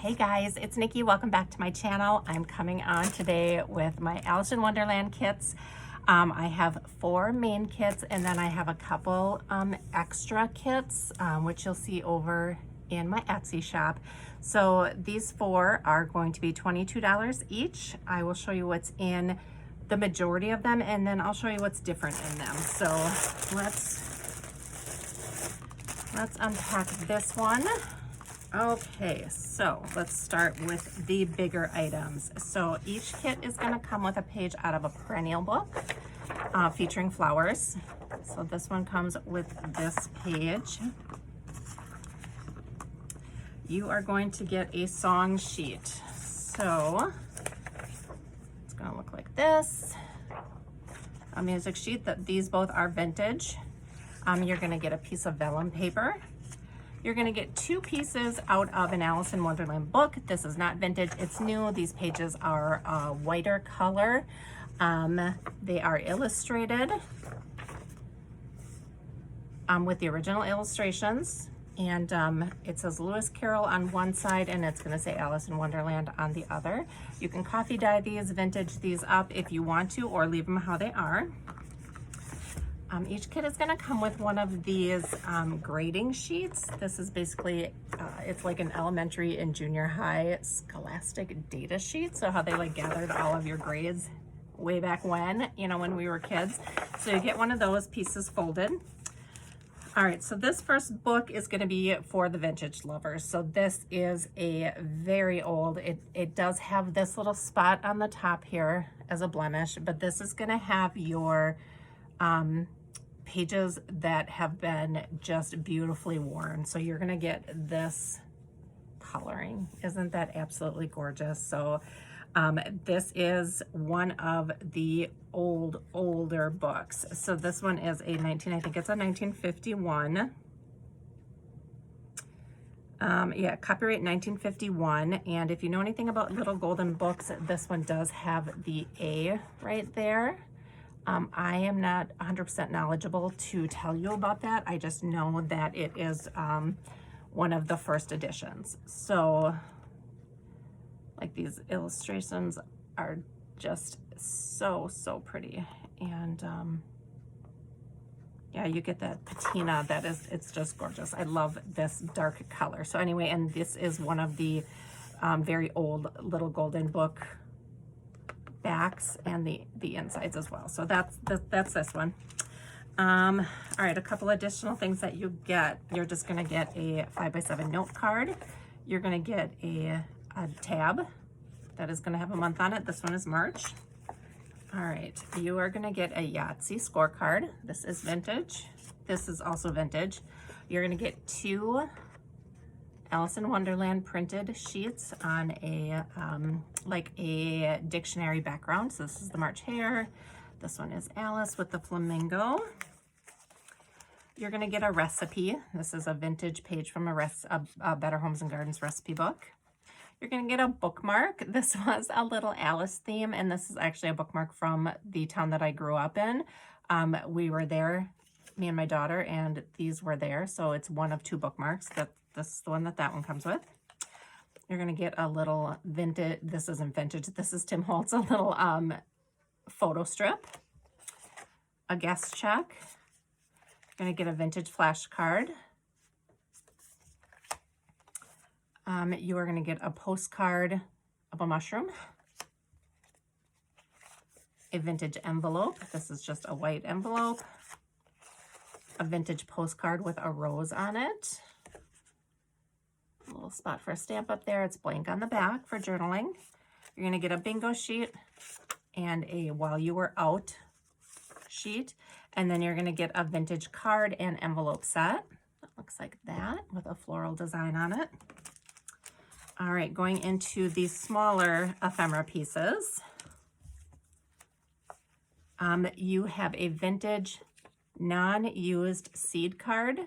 Hey guys, it's Nikki. Welcome back to my channel. I'm coming on today with my Alice in Wonderland kits. I have 4 main kits and then I have a couple extra kits, which you'll see over in my Etsy shop. So these 4 are going to be $22 each. I will show you what's in the majority of them and then I'll show you what's different in them. So let's unpack this one. Okay, so let's start with the bigger items. So each kit is going to come with a page out of a perennial book featuring flowers. So this one comes with this page. You are going to get a song sheet. So it's going to look like this. A music sheet. These both are vintage. You're going to get a piece of vellum paper. You're going to get 2 pieces out of an Alice in Wonderland book. This is not vintage, it's new. These pages are a whiter color. They are illustrated with the original illustrations. And it says Lewis Carroll on one side and it's going to say Alice in Wonderland on the other. You can coffee dye these, vintage these up if you want to, or leave them how they are. Each kit is going to come with one of these grading sheets. This is basically, it's like an elementary and junior high scholastic data sheet. So how they like gathered all of your grades way back when, you know, when we were kids. So you get one of those pieces folded. All right, so this first book is going to be for the vintage lovers. So this is a very old, it does have this little spot on the top here as a blemish, but this is going to have your pages that have been just beautifully worn. So you're gonna get this coloring. Isn't that absolutely gorgeous? So this is one of the older books. So this one is I think it's a 1951. Yeah, copyright 1951. And if you know anything about little golden books, this one does have the A right there. I am not 100% knowledgeable to tell you about that. I just know that it is one of the first editions. So like these illustrations are just so pretty. And yeah, you get that patina it's just gorgeous. I love this dark color. So anyway, and this is one of the very old little golden book backs and the insides as well. So that's this one. All right, a couple additional things that you get. You're just going to get a 5x7 note card. You're going to get a tab that is going to have a month on it. This one is March. All right, you are going to get a Yahtzee scorecard. This is vintage. This is also vintage. You're going to get 2 Alice in Wonderland printed sheets on a like a dictionary background. So this is the March Hare. This one is Alice with the flamingo. You're going to get a recipe. This is a vintage page from a Better Homes and Gardens recipe book. You're going to get a bookmark. This was a little Alice theme, and this is actually a bookmark from the town that I grew up in. We were there, me and my daughter, and these were there. So it's one of 2 bookmarks. This is the one that one comes with. You're going to get a little vintage, this isn't vintage, this is Tim Holtz, a little photo strip, a guest check. You're going to get a vintage flashcard. You are going to get a postcard of a mushroom, a vintage envelope. This is just a white envelope, a vintage postcard with a rose on it. A little spot for a stamp up there. It's blank on the back for journaling. You're going to get a bingo sheet and a while you were out sheet. And then you're going to get a vintage card and envelope set. It looks like that with a floral design on it. All right, going into these smaller ephemera pieces. You have a vintage non-used seed card.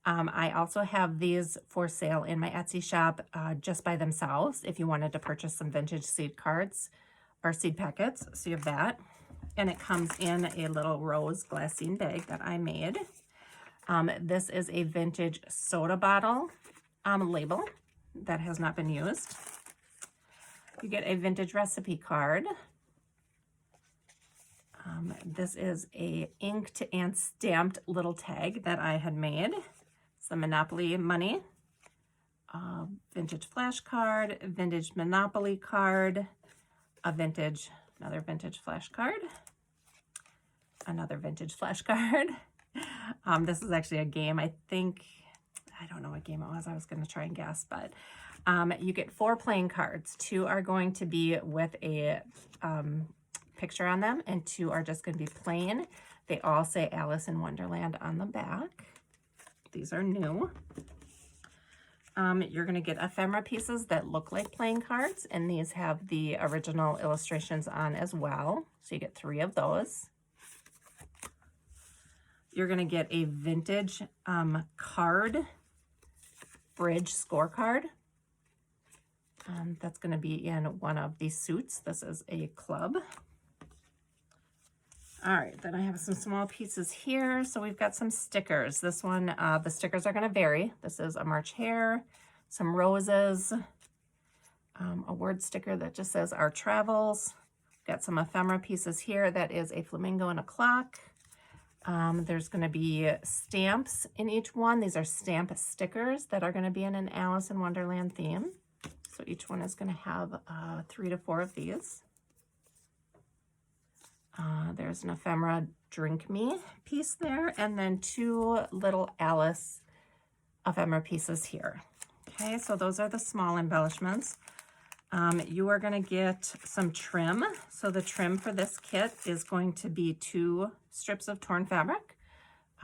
I also have these for sale in my Etsy shop just by themselves if you wanted to purchase some vintage seed cards or seed packets. So you have that. And it comes in a little rose glassine bag that I made. This is a vintage soda bottle label. that has not been used. You get a vintage recipe card. This is a inked and stamped little tag that I had made. It's the Monopoly money. Vintage flashcard, vintage Monopoly card, another vintage flash card, another vintage flash card. This is actually a game. I don't know what game it was. I was going to try and guess, but you get 4 playing cards. 2 are going to be with a picture on them, and 2 are just going to be plain. They all say Alice in Wonderland on the back. These are new. You're going to get ephemera pieces that look like playing cards, and these have the original illustrations on as well. So you get 3 of those. You're going to get a vintage card bridge scorecard. That's going to be in one of these suits. This is a club. All right, then I have some small pieces here. So we've got some stickers. This one, the stickers are going to vary. This is a March hare, some roses, a word sticker that just says Our Travels. Got some ephemera pieces here. That is a flamingo and a clock. There's going to be stamps in each one. These are stamp stickers that are going to be in an Alice in Wonderland theme. So each one is going to have 3 to 4 of these. There's an ephemera Drink Me piece there, and then 2 little Alice ephemera pieces here. Okay, so those are the small embellishments. You are going to get some trim. So the trim for this kit is going to be 2 strips of torn fabric.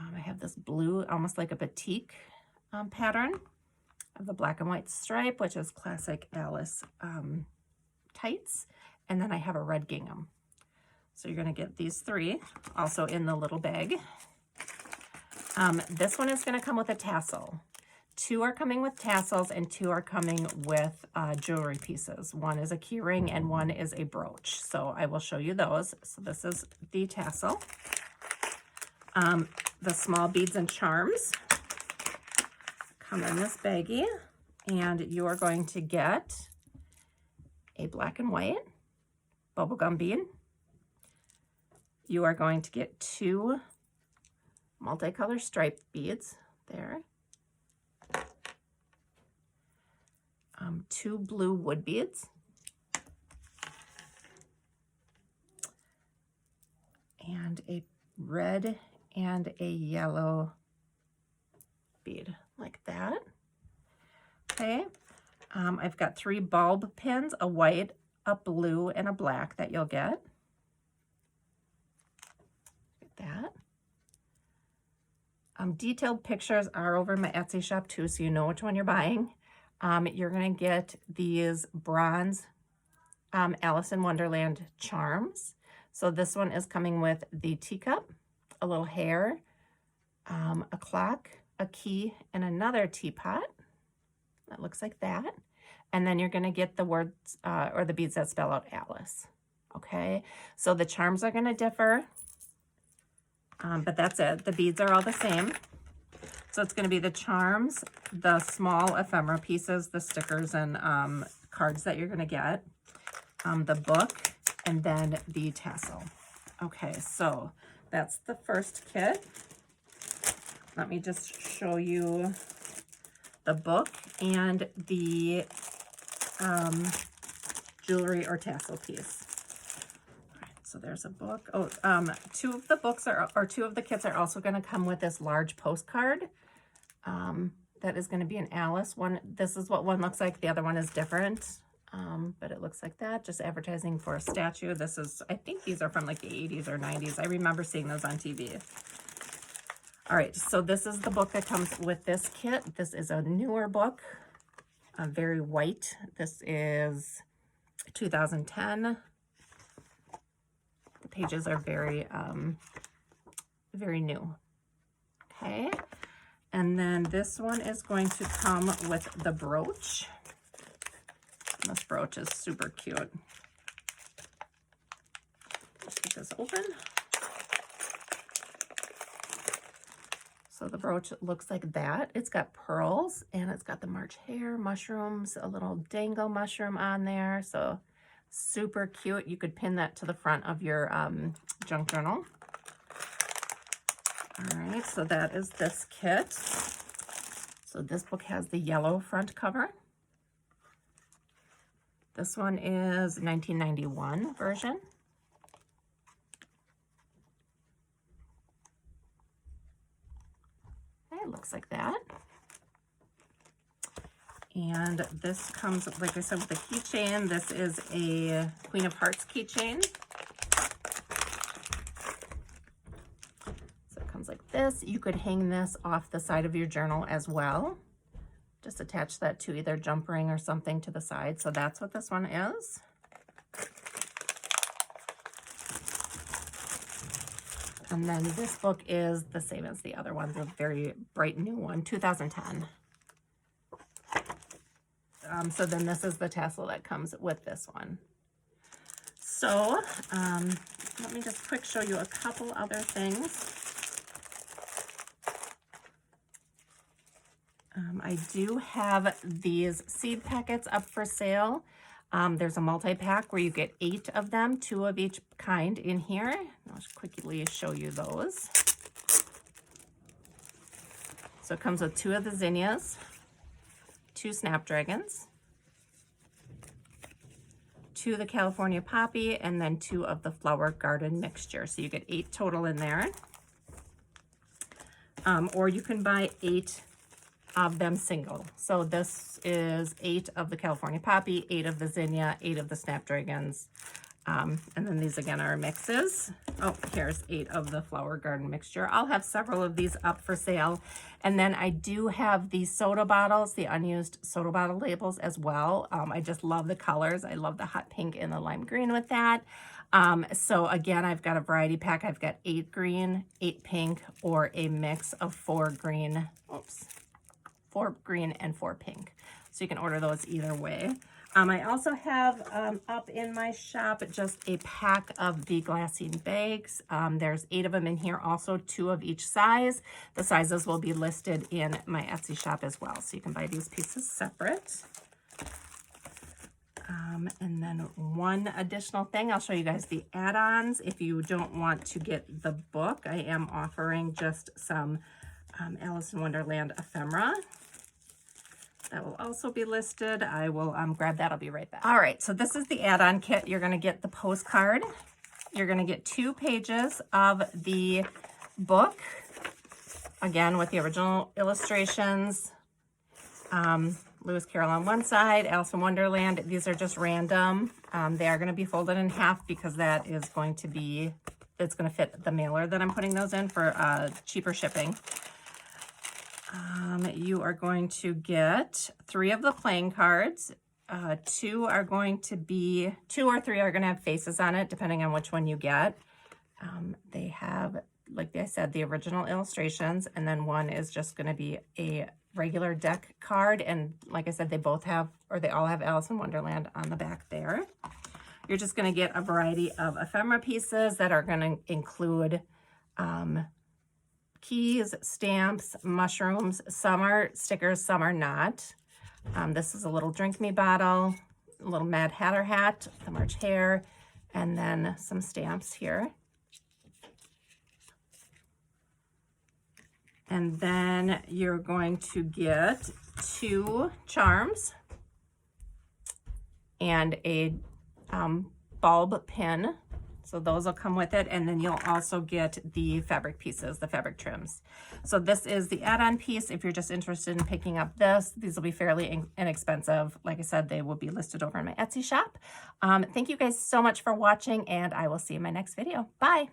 I have this blue, almost like a batik pattern. I have the black and white stripe, which is classic Alice tights. And then I have a red gingham. So you're going to get these 3 also in the little bag. This one is going to come with a tassel. 2 are coming with tassels and 2 are coming with jewelry pieces. One is a key ring and one is a brooch. So I will show you those. So this is the tassel. The small beads and charms come in this baggie, and you are going to get a black and white bubblegum bead. You are going to get 2 multicolor striped beads there. 2 blue wood beads. And a red and a yellow bead like that. Okay. I've got 3 bulb pins, a white, a blue, and a black that you'll get. That. Detailed pictures are over my Etsy shop too, so you know which one you're buying. You're going to get these bronze Alice in Wonderland charms. So this one is coming with the teacup, a little hair, a clock, a key, and another teapot. That looks like that. And then you're going to get the words or the beads that spell out Alice. Okay, so the charms are going to differ. But that's it. The beads are all the same. So it's going to be the charms, the small ephemera pieces, the stickers and cards that you're going to get, the book, and then the tassel. Okay, so that's the first kit. Let me just show you the book and the jewelry or tassel piece. So there's a book. Oh, 2 of the books or 2 of the kits are also going to come with this large postcard. That is going to be an Alice one. This is what one looks like. The other one is different, but it looks like that. Just advertising for a statue. This is, I think these are from like the 80s or 90s. I remember seeing those on TV. All right, so this is the book that comes with this kit. This is a newer book, very white. This is 2010. The pages are very, very new. Okay, and then this one is going to come with the brooch. This brooch is super cute. Let's get this open. So the brooch looks like that. It's got pearls and it's got the March hare, mushrooms, a little dangle mushroom on there. So super cute. You could pin that to the front of your junk journal. All right, so that is this kit. So this book has the yellow front cover. This one is 1991 version. It looks like that. And this comes, like I said, with a keychain. This is a Queen of Hearts keychain. So it comes like this. You could hang this off the side of your journal as well. Just attach that to either jump ring or something to the side. So that's what this one is. And then this book is the same as the other one, the very bright new one, 2010. So then this is the tassel that comes with this one. So let me just quick show you a couple other things. I do have these seed packets up for sale. There's a multi-pack where you get 8 of them, 2 of each kind in here. I'll just quickly show you those. So it comes with 2 of the zinnias, 2 snapdragons, 2 of the California poppy, and then 2 of the flower garden mixture. So you get 8 total in there. Or you can buy 8 of them single. So this is 8 of the California poppy, 8 of the zinnia, 8 of the snapdragons. And then these again are mixes. Oh, here's 8 of the flower garden mixture. I'll have several of these up for sale. And then I do have the soda bottles, the unused soda bottle labels as well. I just love the colors. I love the hot pink and the lime green with that. So again, I've got a variety pack. I've got 8 green, 8 pink, or a mix of 4 green. Oops. 4 green and 4 pink. So you can order those either way. I also have up in my shop just a pack of the glassine bags. There's 8 of them in here, also 2 of each size. The sizes will be listed in my Etsy shop as well. So you can buy these pieces separate. And then one additional thing, I'll show you guys the add-ons. If you don't want to get the book, I am offering just some Alice in Wonderland ephemera. That will also be listed. I will grab that. I'll be right back. All right, so this is the add-on kit. You're going to get the postcard. You're going to get 2 pages of the book, again, with the original illustrations. Lewis Carroll on one side, Alice in Wonderland. These are just random. They are going to be folded in half because that is going to be, it's going to fit the mailer that I'm putting those in for cheaper shipping. You are going to get 3 of the playing cards. 2 are going to be, 2 or 3 are going to have faces on it, depending on which one you get. They have, like I said, the original illustrations, and then 1 is just going to be a regular deck card. And like I said, they both have, or they all have Alice in Wonderland on the back there. You're just going to get a variety of ephemera pieces that are going to include keys, stamps, mushrooms. Some are stickers, some are not. This is a little drink me bottle, a little Mad Hatter hat, the March hare, and then some stamps here. And then you're going to get 2 charms and a bulb pin. So those will come with it. And then you'll also get the fabric pieces, the fabric trims. So this is the add-on piece. If you're just interested in picking up this, these will be fairly inexpensive. Like I said, they will be listed over in my Etsy shop. Thank you guys so much for watching, and I will see you in my next video. Bye.